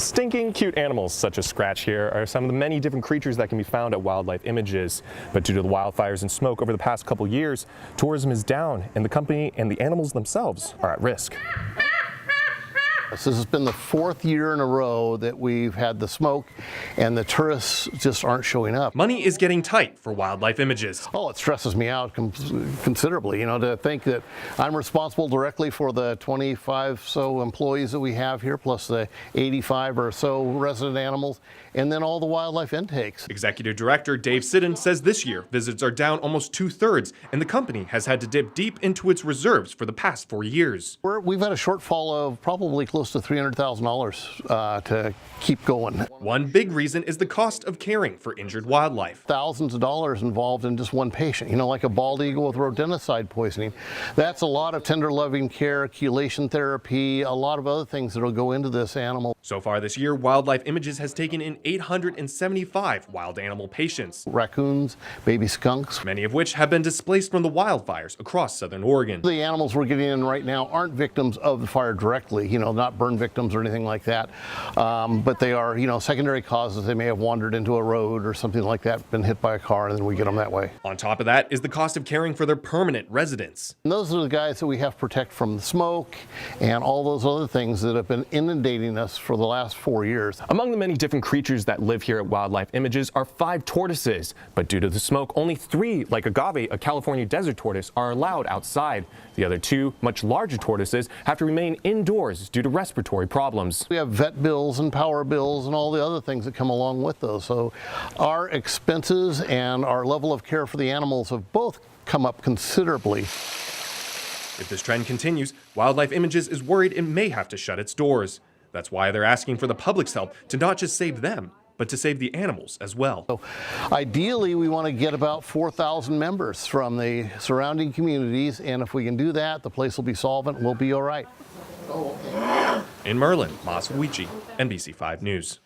Stinking cute animals such as Scratch here are some of the many different creatures that can be found at Wildlife Images. But due to the wildfires and smoke over the past couple years, tourism is down and the company and the animals themselves are at risk. This has been the fourth year in a row that we've had the smoke and the tourists just aren't showing up. Money is getting tight for Wildlife Images. Oh, it stresses me out considerably, to think that I'm responsible directly for the 25 so employees that we have here, plus the 85 or so resident animals, and then all the wildlife intakes. Executive Director Dave Siddon says this year visits are down almost 2/3, and the company has had to dip deep into its reserves for the past 4 years. We've had a shortfall of probably close to $300,000 to keep going. One big reason is the cost of caring for injured wildlife. Thousands of dollars involved in just one patient, like a bald eagle with rodenticide poisoning. That's a lot of tender loving care, chelation therapy, a lot of other things that will go into this animal. So far this year, Wildlife Images has taken in 875 wild animal patients. Raccoons, baby skunks. Many of which have been displaced from the wildfires across southern Oregon. The animals we're getting in right now aren't victims of the fire directly, not burn victims or anything like that. But they are, secondary causes. They may have wandered into a road or something like that, been hit by a car, and then we get them that way. On top of that is the cost of caring for their permanent residents. And those are the guys that we have to protect from the smoke and all those other things that have been inundating us for the last 4 years. Among the many different creatures that live here at Wildlife Images are 5 tortoises, but due to the smoke, only 3, like Agave, a California desert tortoise, are allowed outside. The other 2, much larger tortoises, have to remain indoors due to respiratory problems. We have vet bills and power bills and all the other things that come along with those. So our expenses and our level of care for the animals have both come up considerably. If this trend continues, Wildlife Images is worried it may have to shut its doors. That's why they're asking for the public's help to not just save them, but to save the animals as well. So ideally, we want to get about 4,000 members from the surrounding communities, and if we can do that, the place will be solvent and we'll be all right. In Merlin, Mas Huichi, NBC5 News.